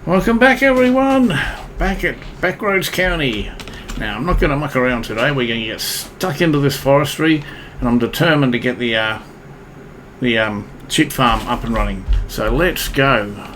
Welcome back, everyone. Back at Backroads County. Now, I'm not going to muck around today. We're going to get stuck into this forestry, and I'm determined to get the sheep farm up and running. So let's go.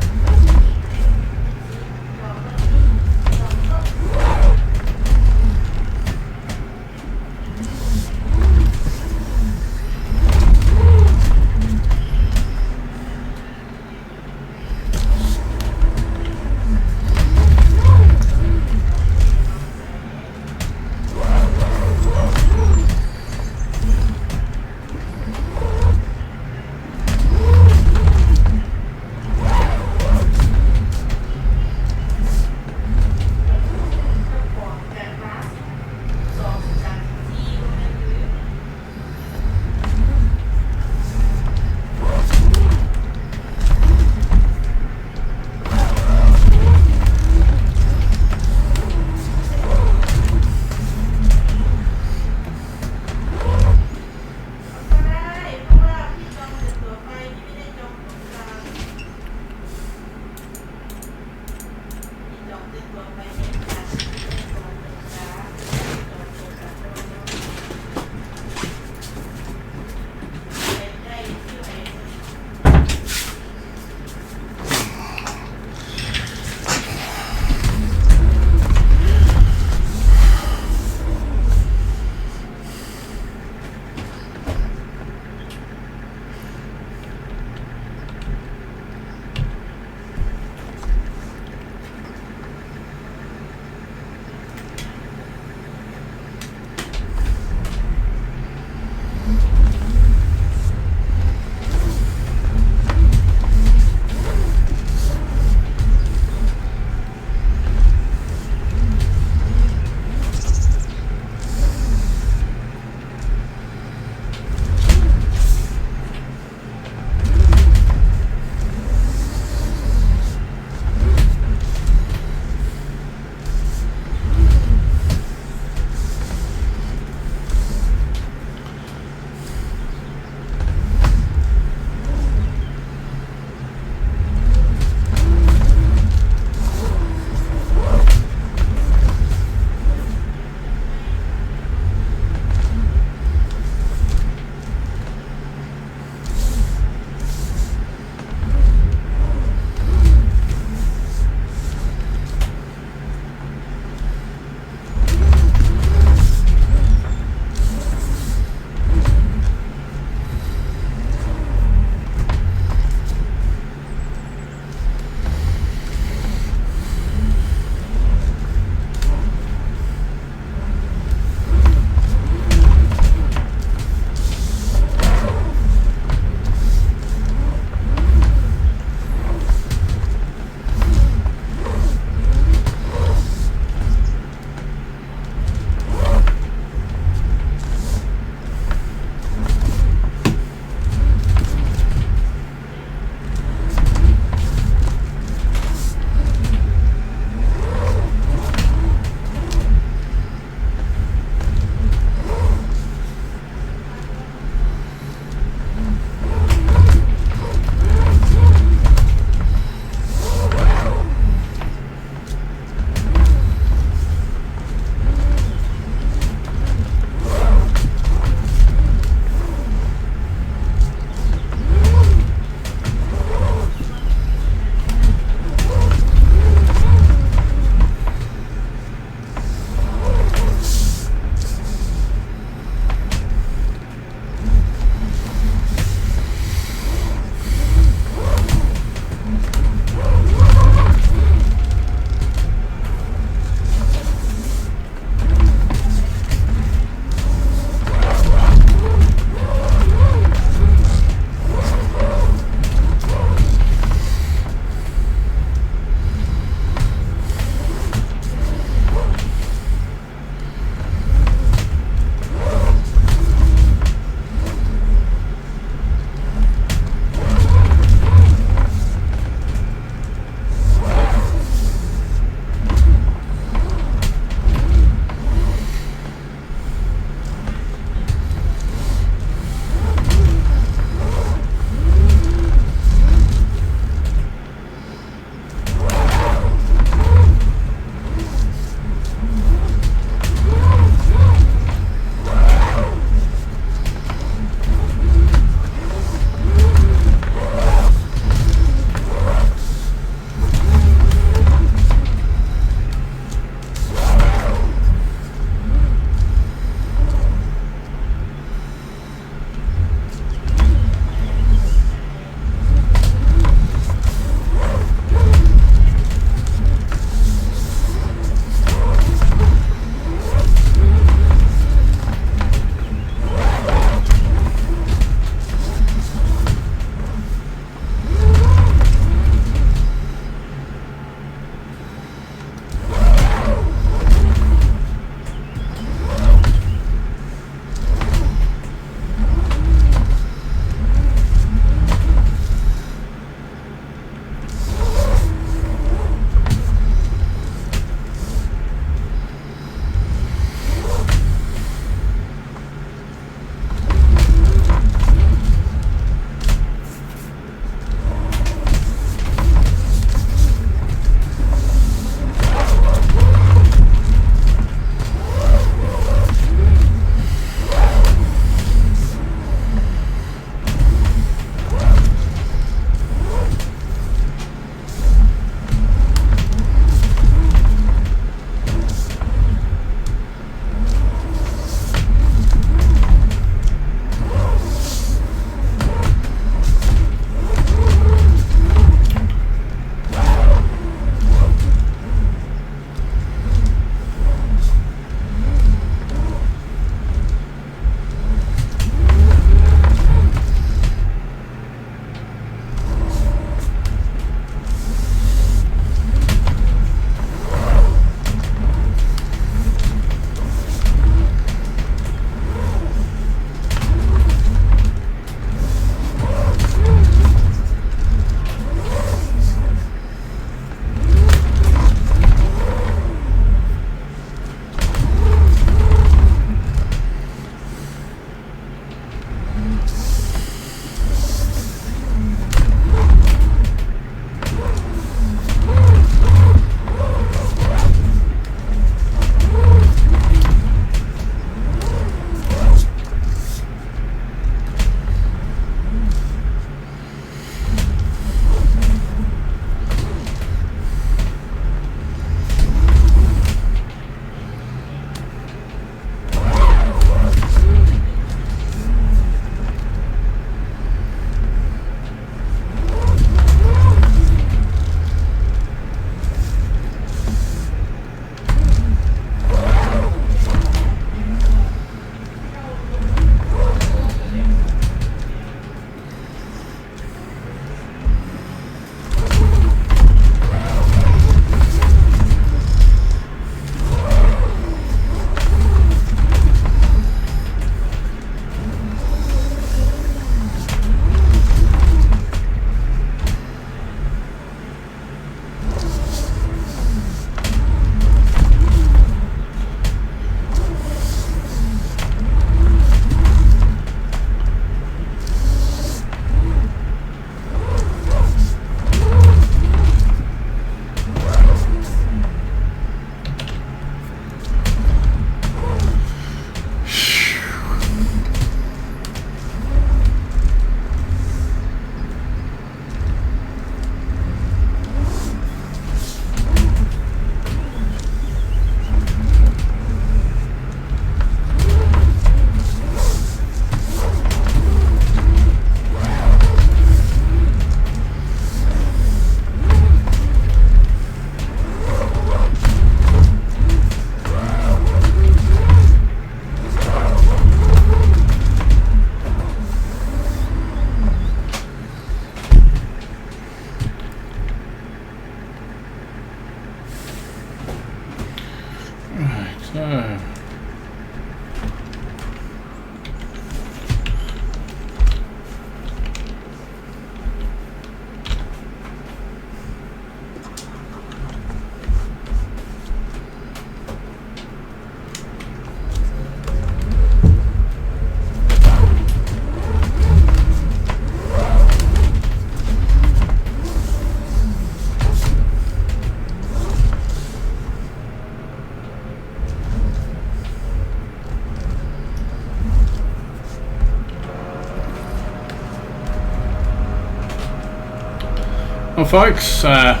Well, folks, I'm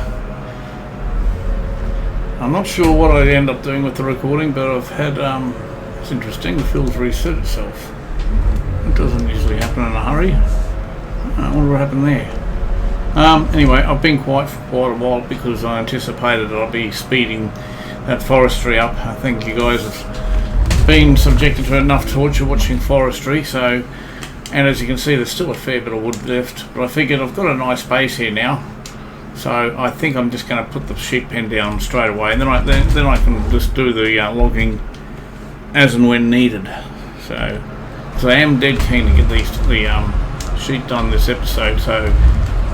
not sure what I'd end up doing with the recording, but I've had, it's interesting, the field's reset itself. It doesn't usually happen in a hurry. I wonder what happened there. Anyway, I've been quiet for quite a while because I anticipated that I'd be speeding that forestry up. I think you guys have been subjected to enough torture watching forestry, so, and as you can see there's still a fair bit of wood left, but I figured I've got a nice base here now, so I think I'm just going to put the sheep pen down straight away, and then I can just do the logging as and when needed. So I am dead keen to get the sheep done this episode, so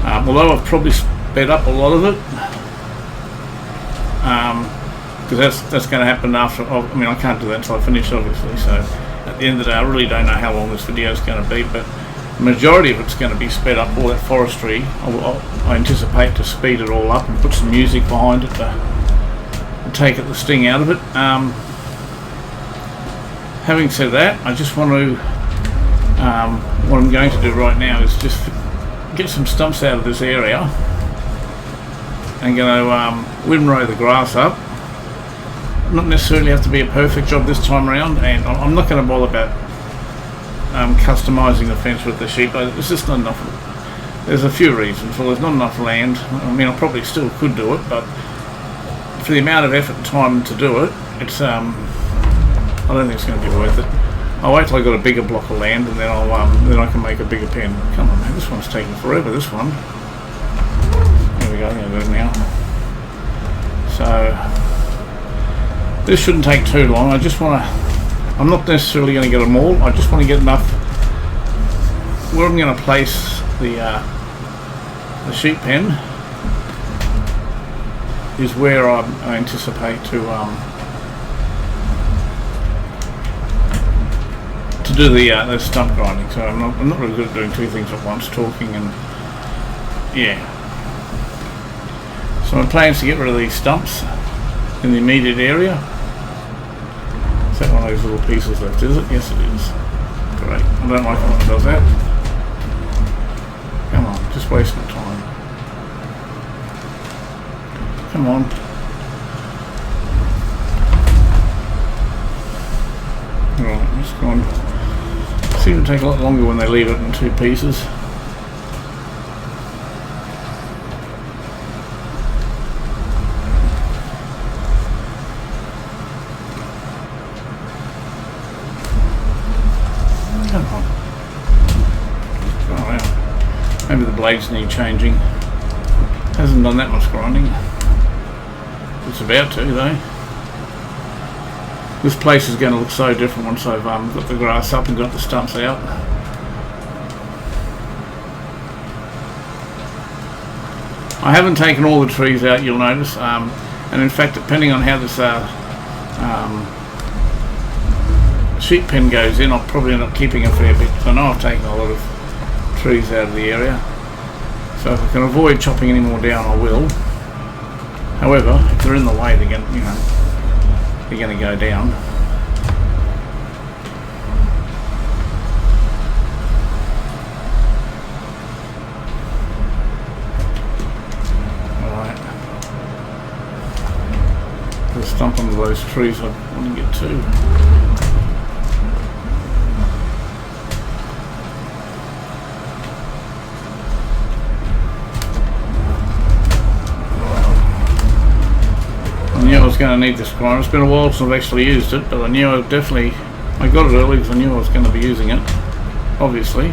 although I've probably sped up a lot of it, because that's going to happen after, I mean I can't do that until I finish obviously, so at the end of the day I really don't know how long this video is going to be, but the majority of it's going to be sped up. All that forestry, I anticipate to speed it all up and put some music behind it to take the sting out of it. Having said that, I just want to, what I'm going to do right now is just get some stumps out of this area. I'm going to windrow the grass up. Not necessarily have to be a perfect job this time around, and I'm not going to bother about customising the fence with the sheep. There's just not enough. There's a few reasons. Well, there's not enough land. I mean, I probably still could do it, but for the amount of effort and time to do it, it's I don't think it's going to be worth it. I'll wait till I got a bigger block of land, and then then I can make a bigger pen. Come on, man, this one's taking forever. This one. There we go. I'm going to do it now. So this shouldn't take too long. I just want to. I'm not necessarily going to get them all. I just want to get enough. Where I'm going to place the sheep pen is where I anticipate to do the stump grinding. So I'm not really good at doing two things at once, talking and yeah. So my plan is to get rid of these stumps in the immediate area. Is that one of those little pieces left, is it? Yes it is. Great. I don't like it when it does that. Come on, just waste my time. Come on. Alright, just go on. Seems to take a lot longer when they leave it in two pieces. Maybe the blades need changing. Hasn't done that much grinding. It's about to though. This place is going to look so different once I've got the grass up and got the stumps out. I haven't taken all the trees out, you'll notice, and in fact depending on how this sheep pen goes in, I'll probably end up keeping a fair bit. I know I've taken a lot of trees out of the area, so if I can avoid chopping any more down I will. However, if they're in the way they're going to go down. Alright, put a stump onto those trees I want to get to. I knew I was going to need this grinder. It's been a while since I've actually used it, but I knew I got it early because I knew I was going to be using it, obviously.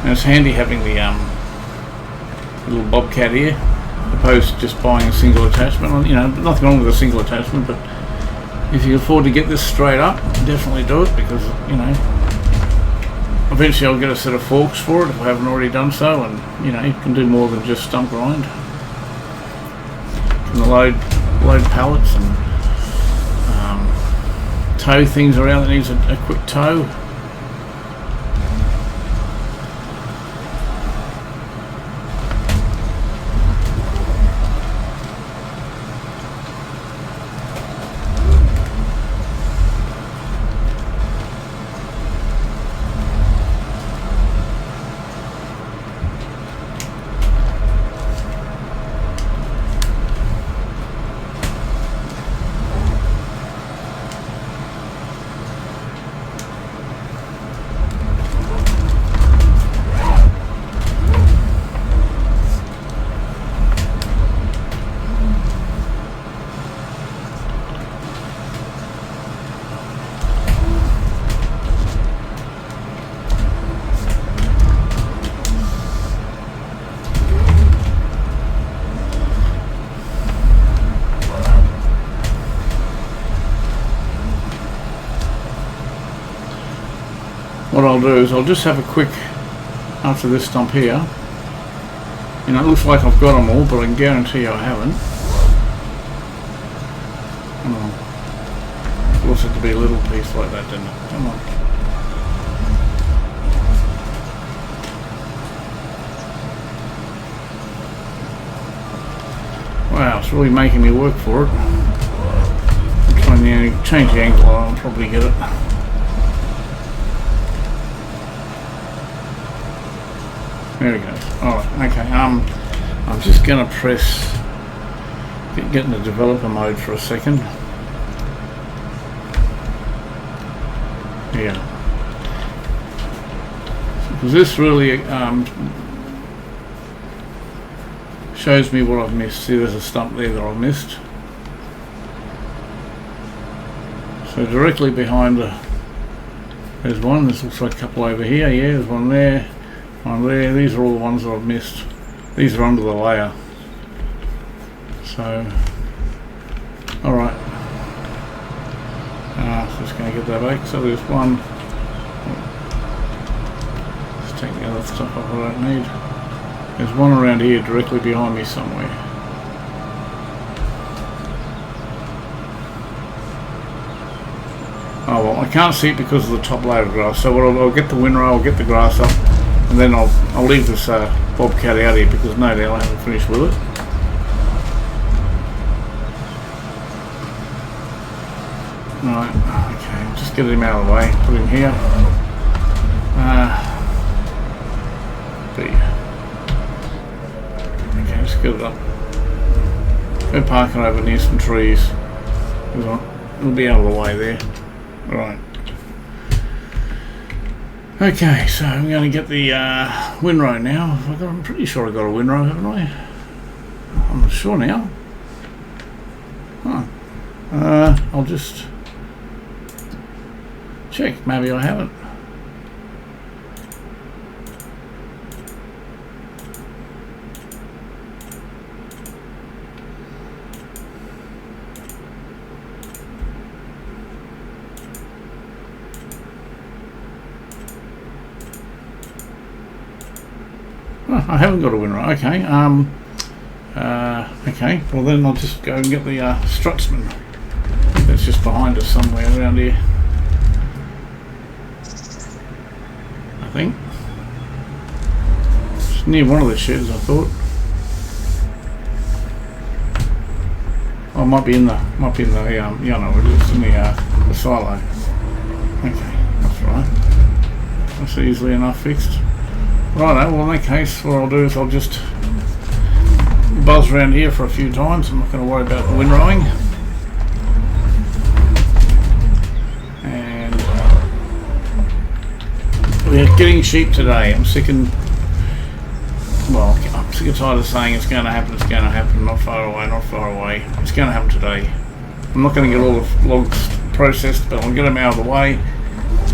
And it's handy having the little bobcat here, opposed to just buying a single attachment. You know, nothing wrong with a single attachment, but if you can afford to get this straight up, definitely do it, because, you know, eventually I'll get a set of forks for it if I haven't already done so, and, you know, you can do more than just stump grind. And load pallets and tow things around that needs a quick tow. do is I'll just have a quick, after this stump here, you know, it looks like I've got them all, but I can guarantee you I haven't. Come on. It wants it to be a little piece like that, didn't it? Come on. Wow, it's really making me work for it. I'm trying to change the angle, I'll probably get it. There we go. Alright, okay. I'm just gonna press get into developer mode for a second. Yeah. Because this really shows me what I've missed. See, there's a stump there that I've missed. So directly behind there's one. There's also a couple over here. Yeah, there's one there. One there. These are all the ones that I've missed. These are under the layer. So, alright. Just going to get that back. So there's one. Let's take the other stuff off I don't need. There's one around here directly behind me somewhere. Oh well, I can't see it because of the top layer of grass. So what I'll get the windrow, I'll get the grass up, and then I'll leave this bobcat out here because no doubt I haven't finished with it. Right, okay, just get him out of the way, put him here. B. Okay, let's get it up. Go park it over near some trees. It'll be out of the way there. Right. Okay, so I'm going to get the windrow now. I'm pretty sure I got a windrow, haven't I? I'm not sure now. Huh. I'll just check. Maybe I haven't. I haven't got a windrow. Okay. Okay. Well, then I'll just go and get the strutsman. That's just behind us somewhere around here. I think. It's near one of the sheds, I thought. Oh, it might be in the yeah, no, it's in the silo. Okay, that's right. That's easily enough fixed. Righto, well in that case what I'll do is I'll just buzz around here for a few times. I'm not going to worry about the windrowing. And we're getting sheep today. I'm sick and tired of saying it's going to happen, not far away, it's going to happen today. I'm not going to get all the logs processed, but I'll get them out of the way.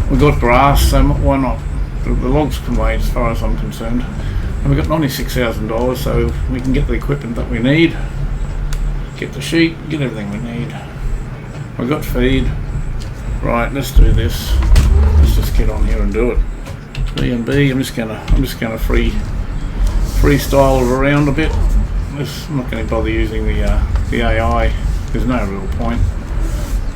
We've got grass, so why not? The logs can wait as far as I'm concerned. And we've got $96,000, so we can get the equipment that we need, get the sheep, get everything we need. We've got feed. Right, let's do this. Let's just get on here and do it. B and B. I'm just gonna freestyle it around a bit. I'm not going to bother using the AI. There's no real point.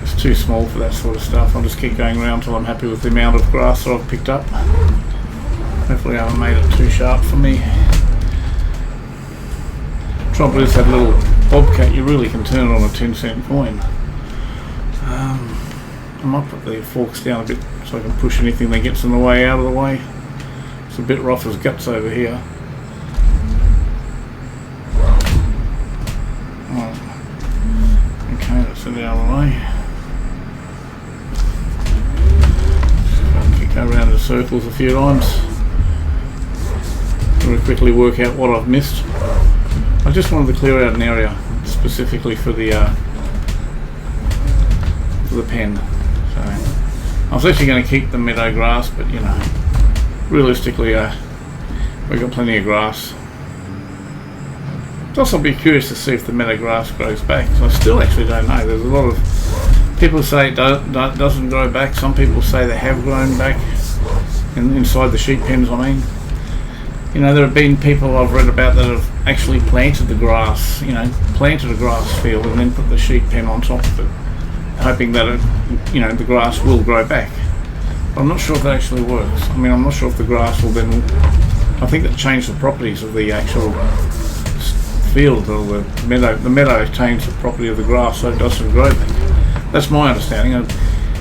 It's too small for that sort of stuff. I'll just keep going around until I'm happy with the amount of grass that I've picked up. Hopefully I haven't made it too sharp for me. Trouble is that little bobcat, you really can turn it on a 10-cent coin. I might put the forks down a bit so I can push anything that gets in the way out of the way. It's a bit rough as guts over here. Right. Okay, that's it out of the way. Go around in circles a few times. I'm going to quickly work out what I've missed. I just wanted to clear out an area specifically for the pen. So I was actually going to keep the meadow grass, but you know, realistically, we've got plenty of grass. I'd also be curious to see if the meadow grass grows back. So I still actually don't know. There's a lot of people say it doesn't grow back. Some people say they have grown back. inside the sheep pens, I mean. You know, there have been people I've read about that have actually planted the grass, you know, planted a grass field and then put the sheep pen on top of it, hoping that you know, the grass will grow back. But I'm not sure if that actually works. I mean, I'm not sure if the grass will then, I think that changed the properties of the actual field or the meadow. The meadow changed the property of the grass so it doesn't grow back. That's my understanding.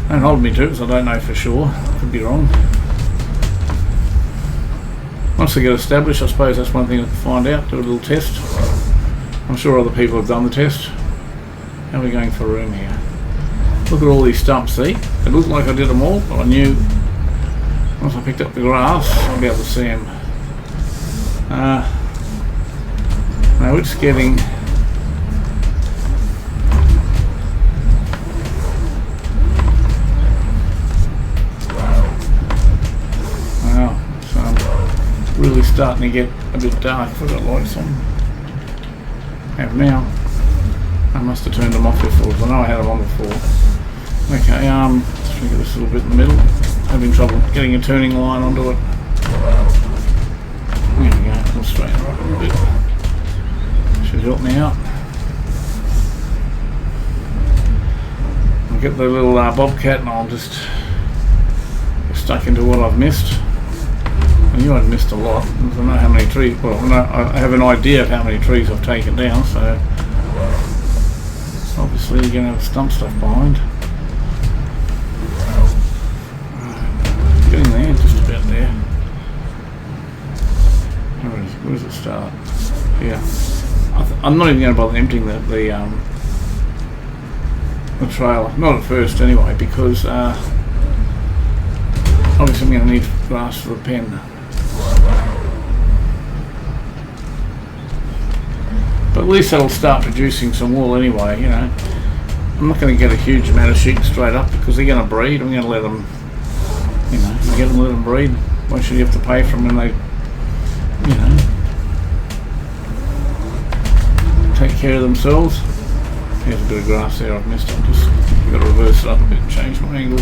Don't hold me to it because I don't know for sure. Could be wrong. Once they get established, I suppose that's one thing to find out, do a little test. I'm sure other people have done the test. How are we going for room here? Look at all these stumps, see? It looked like I did them all, but I knew once I picked up the grass, I'll be able to see them. Now it's getting... really starting to get a bit dark. I've got lights on. Have now. I must have turned them off before, because I know I had them on before. Okay, let's try to get this a little bit in the middle. Having trouble getting a turning line onto it. There we go, we'll straighten her up a little bit. Should help me out. I'll get the little bobcat and I'll just get stuck into what I've missed. I knew I'd missed a lot, because I know how many trees, well, I have an idea of how many trees I've taken down, so obviously you're going to have stump stuff behind. Getting there, just about there. Where does it start? Yeah. I'm not even going to bother emptying the trailer, not at first anyway, because obviously I'm going to need grass for the pen. But at least that'll start producing some wool anyway, you know. I'm not going to get a huge amount of sheep straight up because they're going to breed. I'm going to let them, you know, you let them breed. Why should you have to pay for them when they, you know, take care of themselves? Here's a bit of grass there I've missed. I've just got to reverse it up a bit and change my angle.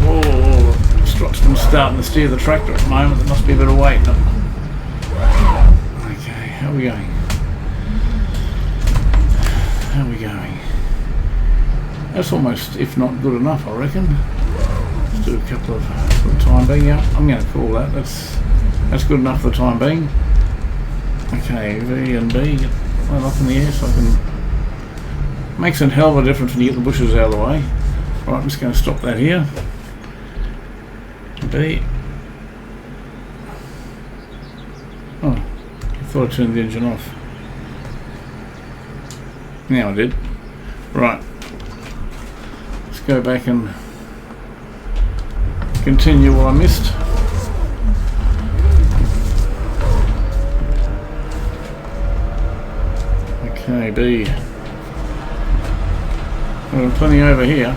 Whoa, the Strotsman's starting to steer the tractor at the moment. There must be a bit of weight. Okay, how are we going? How are we going? That's almost, if not good enough, I reckon. Let's do a couple of, for the time being. Yeah, I'm going to call that. That's good enough for the time being. Okay, V and B, get that up in the air so I can... Makes a hell of a difference when you get the bushes out of the way. Right, I'm just going to stop that here. B. Oh, I thought I turned the engine off. Now I did. Right. Let's go back and continue what I missed. Okay, B. Well, plenty over here.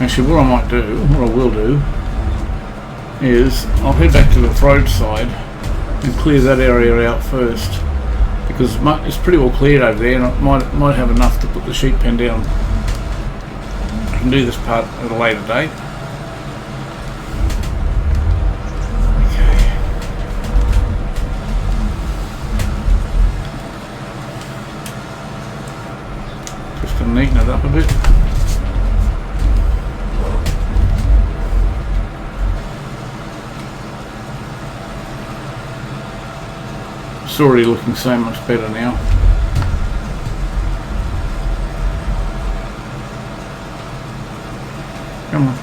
Actually, what I might do, what I will do, is I'll head back to the roadside and clear that area out first, because it's pretty well cleared over there, and I might have enough to put the sheep pen down. I can do this part at a later date. Okay. Just to neaten it up a bit. It's already looking so much better now. Come on.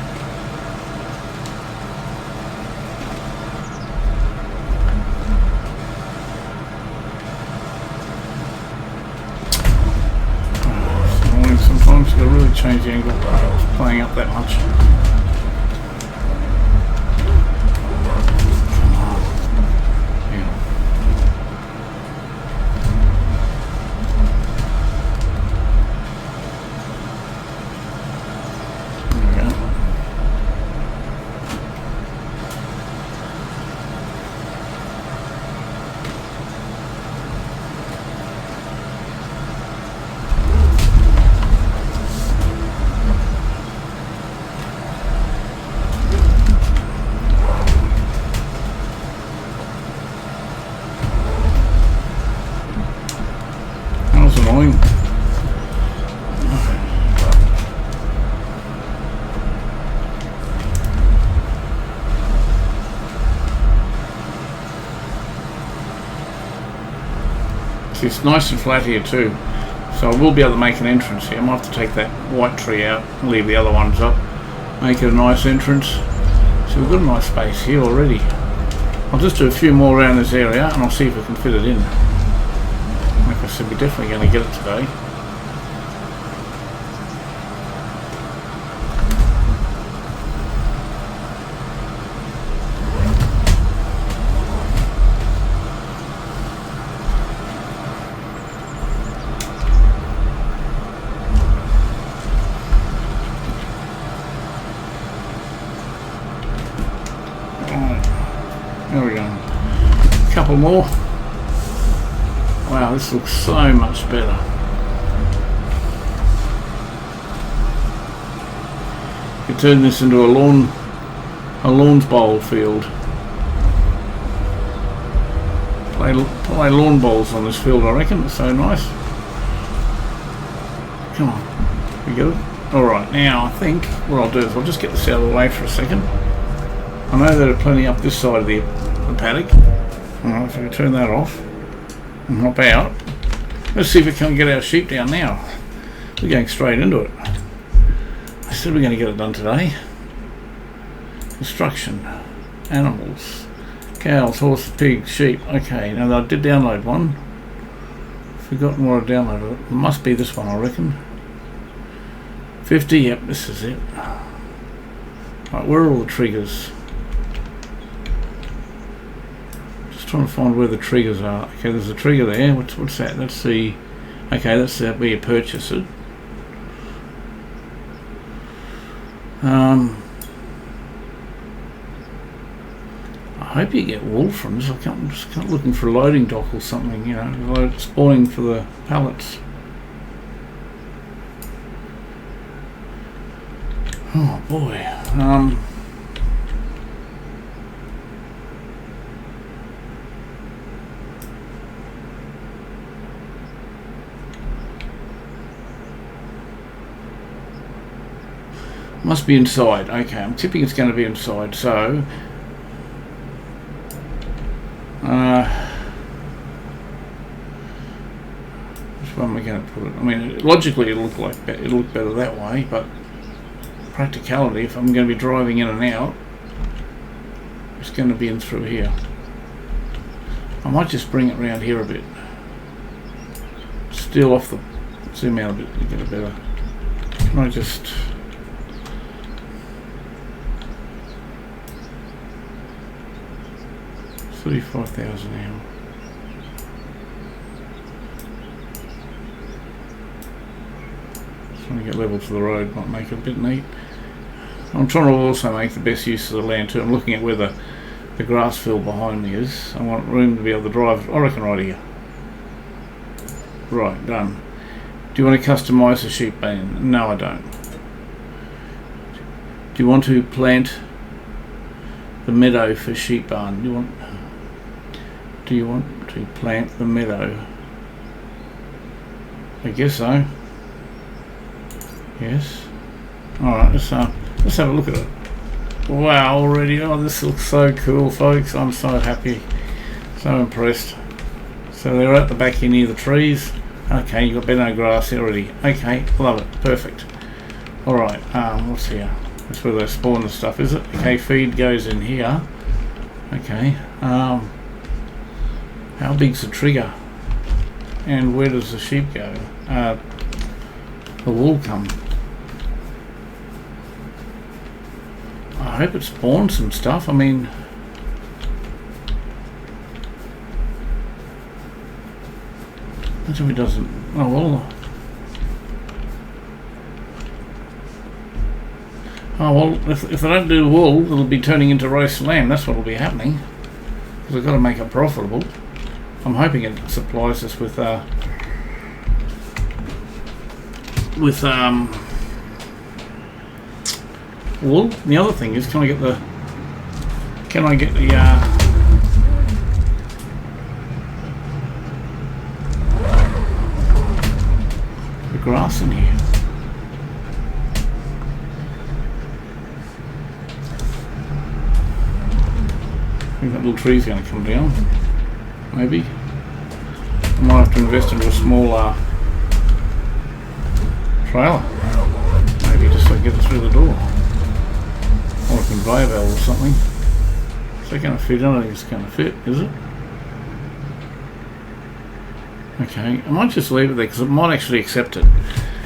Sometimes you've got to really change the angle. It's playing up that much. annoying. See, it's nice and flat here too, so I will be able to make an entrance here. I might have to take that white tree out and leave the other ones up, make it a nice entrance. So we've got a nice space here already. I'll just do a few more around this area and I'll see if we can fit it in. Like I said, we're definitely going to get it today. There we go. A couple more. Wow, this looks so much better. You could turn this into a lawns bowl field. Play lawn bowls on this field, I reckon. It's so nice. Come on, we get it. All right, now I think what I'll do is I'll just get this out of the way for a second. I know there are plenty up this side of the paddock. Alright, if I can turn that off and hop out. Let's see if we can get our sheep down now. We're going straight into it. I said we're going to get it done today. Construction. Animals. Cows, horses, pigs, sheep. Okay, now I did download one. Forgotten what I downloaded. It must be this one, I reckon. 50, yep, this is it. Right, where are all the triggers? Trying to find where the triggers are. Okay, there's a trigger there. What's that? That's the. Okay, that's where you purchase it. I hope you get wool from this. I'm just looking for a loading dock or something. You know, spawning for the pallets. Oh boy. Must be inside. Okay, I'm tipping it's going to be inside. So, which one am I going to put it? I mean, logically it'll look better that way, but practicality, if I'm going to be driving in and out, it's going to be in through here. I might just bring it around here a bit. Still off the zoom out a bit to get a better. Can I just? 35,000 now. Just trying to get level to the road, might make it a bit neat. I'm trying to also make the best use of the land too. I'm looking at where the grass field behind me is. I want room to be able to drive, I reckon right here. Right, done. Do you want to customise the sheep pen? No, I don't. Do you want to plant the meadow for sheep barn? Do you want to plant the meadow? I guess so. Yes. Alright, let's have a look at it. Wow, already. Oh, this looks so cool, folks. I'm so happy. So impressed. So they're at the back here near the trees. Okay, you've got meadow grass here already. Okay, love it. Perfect. Alright, what's here? That's where they spawn the stuff, is it? Okay, feed goes in here. Okay. How big's the trigger? And where does the sheep go? The wool come. I hope it spawns some stuff. I mean, that's if it doesn't. Oh well. Oh well. If they don't do wool, it'll be turning into roast lamb. That's what'll be happening. Because they've got to make it profitable. I'm hoping it supplies us with wool. The other thing is, can I get the grass in here. I think that little tree's going to come down. Maybe. I might have to invest into a smaller trailer. Maybe just so I get it through the door. Or a conveyor belt or something. Is that going to fit? I don't think it's going to fit, is it? Okay, I might just leave it there because it might actually accept it.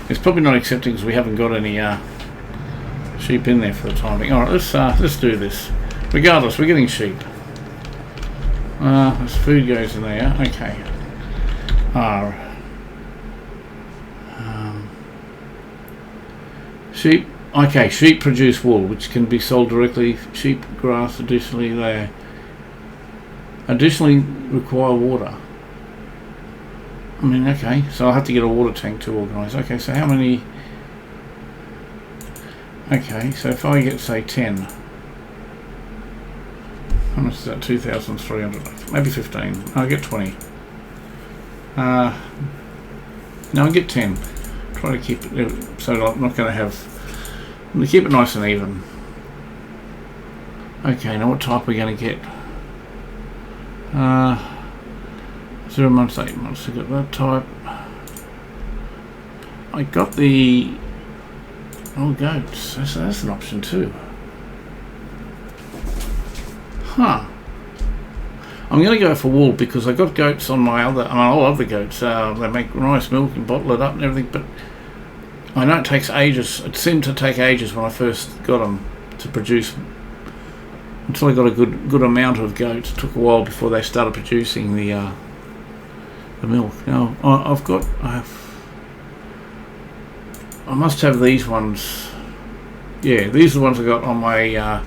It's probably not accepting because we haven't got any sheep in there for the time being. Alright, let's do this. Regardless, we're getting sheep. This food goes in there, okay. Sheep, okay, sheep produce wool, which can be sold directly. Sheep grass, additionally, they additionally require water. I mean, okay, so I'll have to get a water tank to organise. Okay, so how many? Okay, so if I get, say, 10. How much is that? 2,300. Maybe 15. I'll get 20. No, I'll get 10. Try to keep it, so I'm not going to have... I'm going to keep it nice and even. Okay, now what type are we going to get? 0 months, 8 months. I got that type. I got the... Oh, goats. That's an option too. Huh. I'm going to go for wool because I got goats on my other... I love the goats. They make nice milk and bottle it up and everything, but I know it takes ages. It seemed to take ages when I first got them to produce. Until I got a good amount of goats. It took a while before they started producing the milk. Now I must have these ones. Yeah, these are the ones I got on my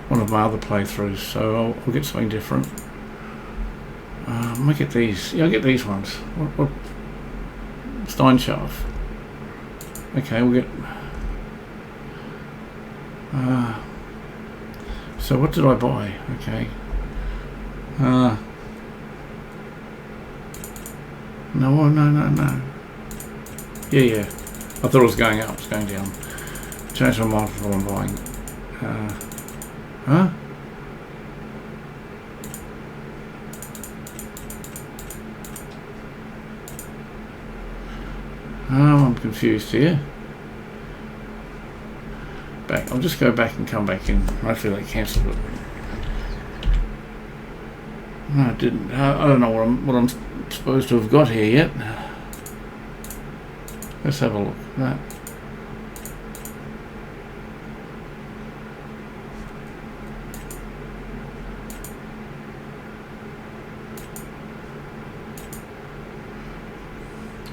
one of my other playthroughs. So I'll get something different. I might get these. Yeah, I'll get these ones. What? Steinschaft. Okay, we'll get. So what did I buy? Okay. No. Yeah. I thought it was going up. It's going down. Change my mind for what I'm buying. Huh? I'm confused here. Back. I'll just go back and come back in. Hopefully they cancelled it. No, it didn't. I don't know what I'm supposed to have got here yet. Let's have a look. That.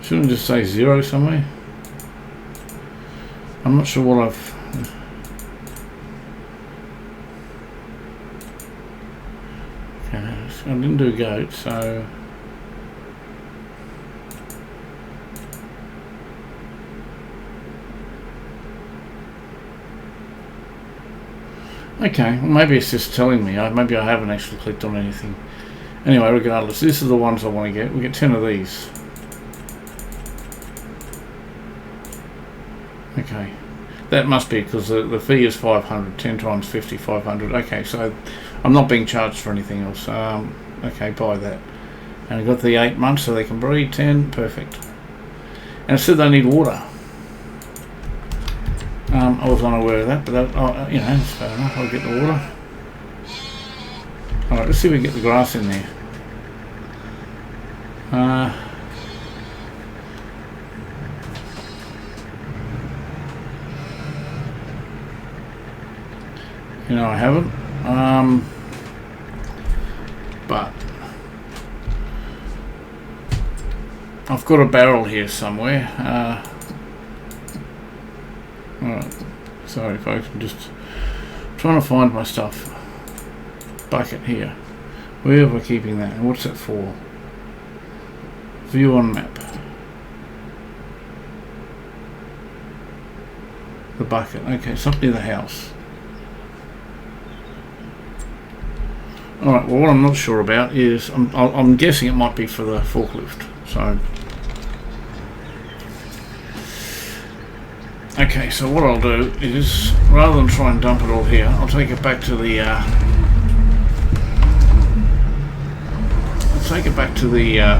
Shouldn't just say 0 somewhere. I'm not sure what I've... Okay, I didn't do goat, so... Okay, well maybe it's just telling me. Maybe I haven't actually clicked on anything. Anyway, regardless, these are the ones I want to get. We get 10 of these. Okay, that must be because the fee is 500, 10 times 50, 500. Okay, so I'm not being charged for anything else. Okay, buy that. And I got the 8 months so they can breed. 10, perfect. And it said they need water. I was unaware of that, but that, you know, that's fair enough. I'll get the water. Alright, let's see if we can get the grass in there. You know, I haven't. But I've got a barrel here somewhere. Alright, sorry folks, I'm just trying to find my stuff. Bucket here. Where am I keeping that? And what's that for? View on map. The bucket. Okay, it's up near the house. Alright, well what I'm not sure about is, I'm guessing it might be for the forklift. So, Okay, so what I'll do is, rather than try and dump it all here, I'll take it back to the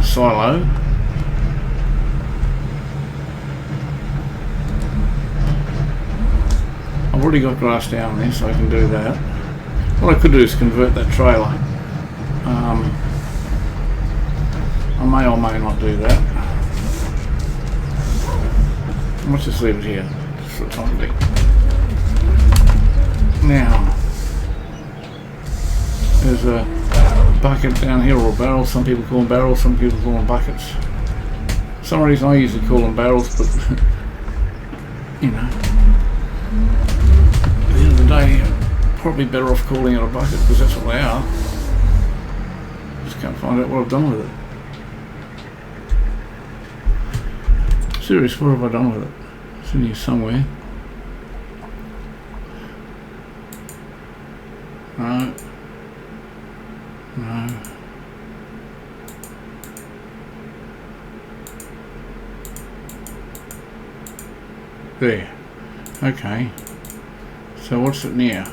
silo. I've already got grass down there, so I can do that. What I could do is convert that trailer. I may or may not do that. Let's just leave it here for the time being. Now, there's a bucket down here, or a barrel. Some people call them barrels, some people call them buckets. For some reason I usually call them barrels, but you know, at the end of the day, probably better off calling it a bucket because that's what they are. Just can't find out what I've done with it. Serious, what have I done with it? It's in here somewhere. No. No. There. Okay. So what's it near?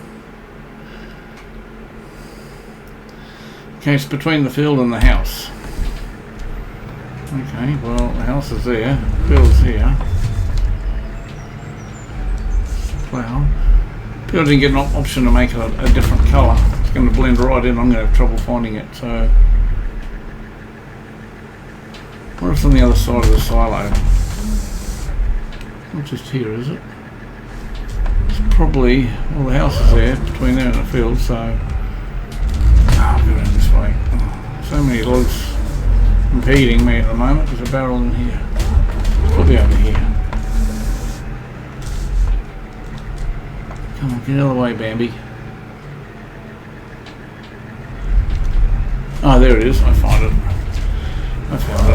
Okay, it's between the field and the house. Okay, well, the house is there, field's here. Well, people didn't get an option to make it a different colour. It's going to blend right in. I'm going to have trouble finding it. So, what if on the other side of the silo? Not just here, is it? It's probably, well, the house is there between there and the field. So, I'll go down this way. Oh, so many logs impeding me at the moment. There's a barrel in here. It's probably over here. Come on, get out of the way, Bambi. Oh, there it is. I found it. I found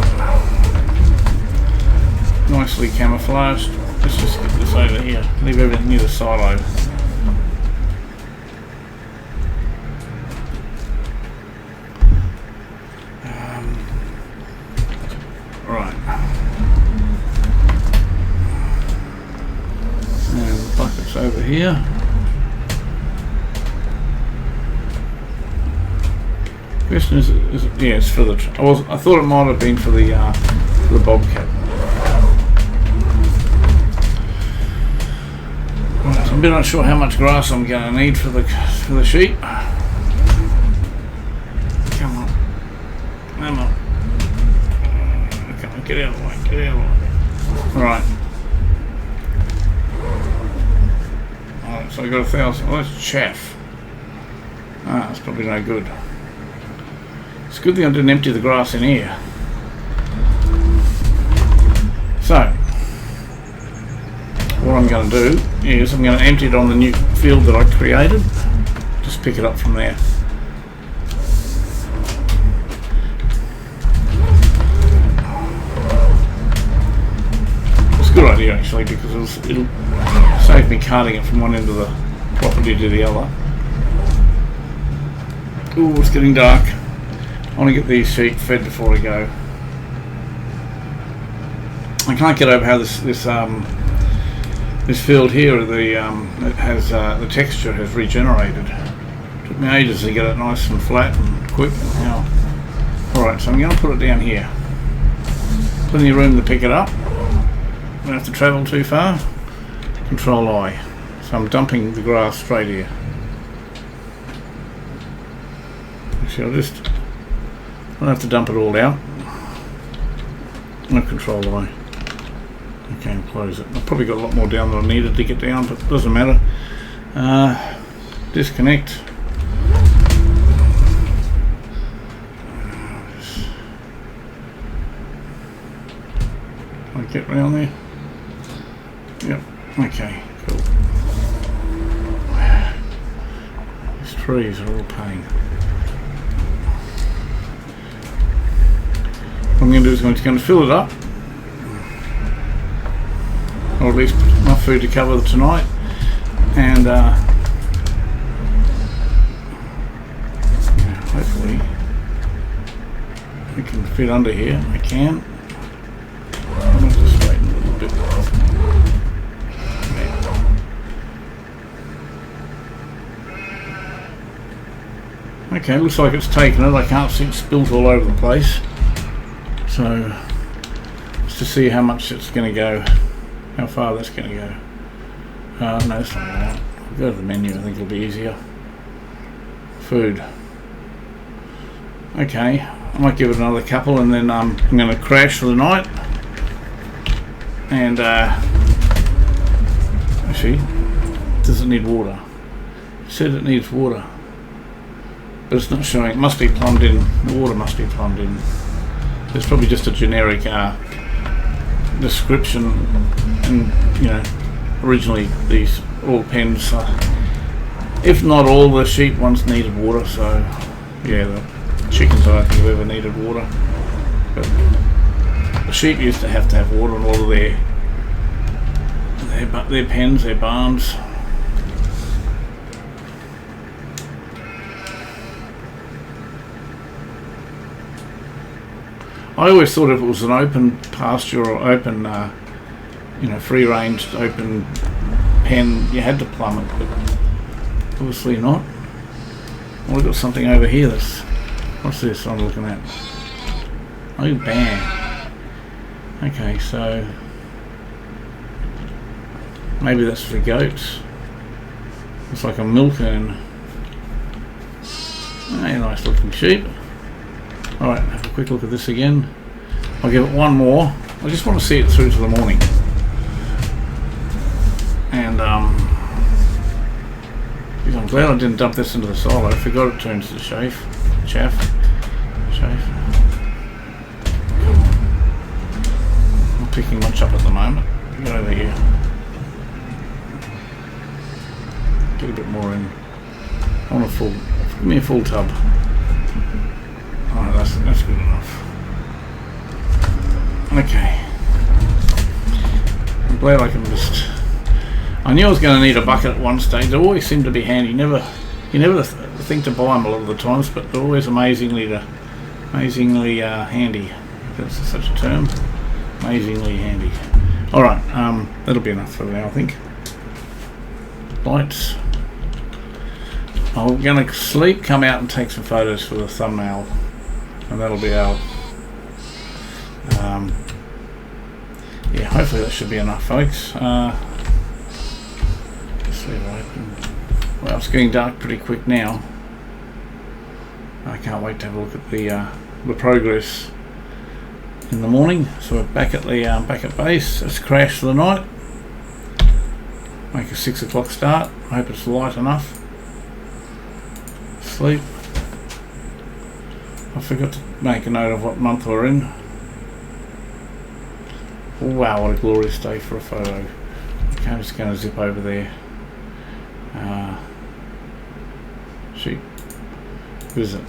it. Nicely camouflaged. Let's just get this over here. Leave everything near the silo. Right. And the bucket's over here. Question is it, yeah, it's for the. I thought it might have been for the bobcat. Right, so I'm a bit unsure how much grass I'm going to need for the sheep. Come on, come on, come on, get out of the way, get out of the way. Right. Alright, so I got 1,000. Oh, that's chaff. Ah, that's probably no good. It's a good thing I didn't empty the grass in here. So, what I'm going to do is I'm going to empty it on the new field that I created. Just pick it up from there. It's a good idea actually because it'll save me carting it from one end of the property to the other. Ooh, it's getting dark. I want to get these sheep fed before I go. I can't get over how this field here, the texture has regenerated. It took me ages to get it nice and flat and quick. Now, all right, so I'm going to put it down here. Plenty of room to pick it up. Don't have to travel too far. Control I. So I'm dumping the grass straight here. Actually, I don't have to dump it all out. No, Control I. Okay, I'll close it. I've probably got a lot more down than I needed to get down, but it doesn't matter. Disconnect. Can I get round there? Yep. Okay, cool. These trees are all pain. What I'm going to do is I'm going to fill it up, or at least enough food to cover tonight, and hopefully we can fit under here. I can. I'm just waiting a little bit. Okay, looks like it's taken it. I can't see it spilt all over the place. So, just to see how much it's going to go, how far that's going to go. No, that's not right. I'll go to the menu, I think it'll be easier. Food. Okay, I might give it another couple and then I'm going to crash for the night. And, actually, does it need water? It said it needs water. But it's not showing. It must be plumbed in. The water must be plumbed in. There's probably just a generic description. And you know, originally these all pens, if not all the sheep ones needed water. So yeah, the chickens I don't think have ever needed water. But the sheep used to have water in all of their pens, their barns. I always thought if it was an open pasture or open, free range, open pen, you had to plumb it, but obviously not. Well, we've got something over here that's, what's this I'm looking at? Oh, bam. Okay, so maybe that's for goats. It's like a milk urn. Hey, nice looking sheep. Alright, have a quick look at this again. I'll give it one more. I just want to see it through to the morning. And I'm glad I didn't dump this into the silo. I forgot it turns to chaff. I'm not picking much up at the moment. Get over here. Get a bit more in. I want a full, give me a full tub. Alright, that's good enough. Okay. I'm glad I can just... I knew I was going to need a bucket at one stage. They always seem to be handy. You never think to buy them a lot of the times, but they're always amazingly handy. If that's such a term. Amazingly handy. Alright, that'll be enough for now, I think. Lights. I'm going to sleep, come out and take some photos for the thumbnail. And that'll be our yeah, hopefully that should be enough, folks. Let's see if I can. Well, it's getting dark pretty quick now. I can't wait to have a look at the progress in the morning. So we're back at the back at base. Let's crash for the night. Make a 6 o'clock start. I hope it's light enough. Sleep. I forgot to make a note of what month we're in. Wow, what a glorious day for a photo. Okay, I'm just going to zip over there. Sheep. Who is it?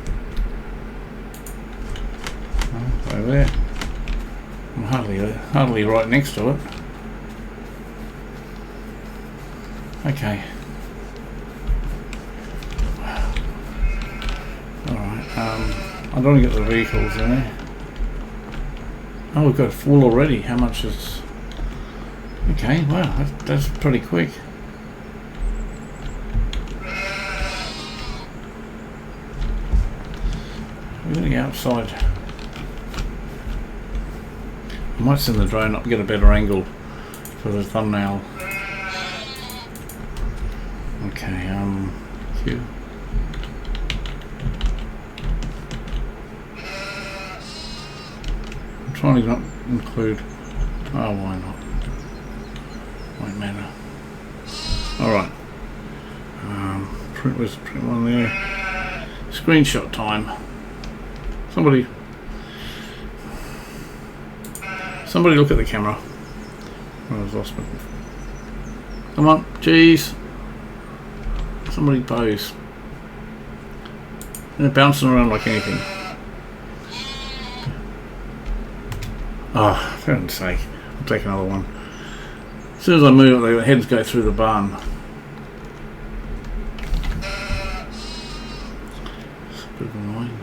Oh, over there. I'm hardly right next to it. Okay. Alright, I don't want to get the vehicles in there. Oh, we've got full already. How much is... Okay, wow, that's pretty quick. We're going to go outside. I might send the drone up and get a better angle for the thumbnail. Okay, cue. I'm trying to not include... Oh, why not? Won't matter. Alright. Where's the print one there? Screenshot time. Somebody look at the camera. Oh, I've lost it. Come on, jeez. Somebody pose. They're bouncing around like anything. Oh, for heaven's sake. I'll take another one. As soon as I move it, their heads go through the barn. It's a bit annoying.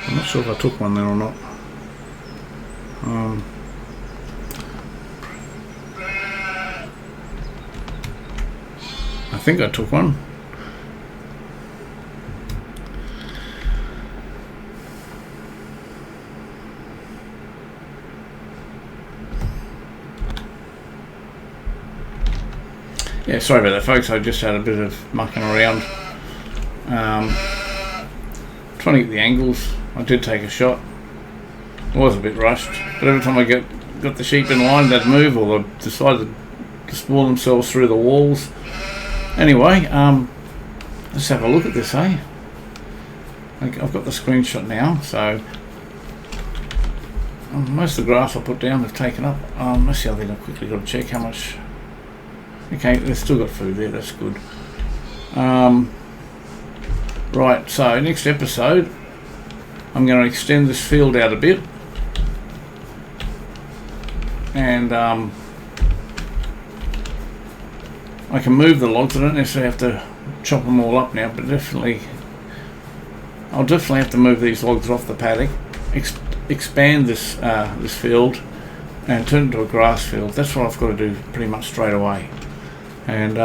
I'm not sure if I took one there or not. I think I took one. Yeah, sorry about that, folks. I just had a bit of mucking around. Trying to get the angles. I did take a shot. I was a bit rushed, but every time I got the sheep in line, they'd move or they decided to spawn themselves through the walls. Anyway, let's have a look at this, eh? I've got the screenshot now, so most of the grass I put down have taken up. That's the other thing I've quickly got to check how much. Okay, they've still got food there, that's good. Right, so next episode I'm going to extend this field out a bit, and I can move the logs. I don't necessarily have to chop them all up now, but I'll definitely have to move these logs off the paddock, expand this this field and turn it into a grass field. That's what I've got to do pretty much straight away. And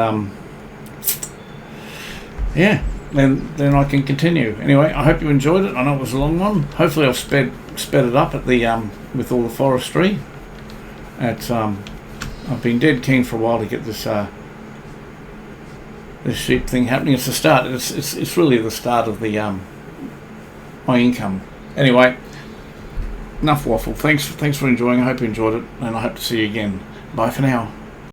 yeah, then I can continue. Anyway, I hope you enjoyed it. I know it was a long one. Hopefully I've sped it up at the with all the forestry. I've been dead keen for a while to get this this sheep thing happening. It's the start. It's really the start of the my income. Anyway, enough waffle. Thanks for enjoying. I hope you enjoyed it, and I hope to see you again. Bye for now.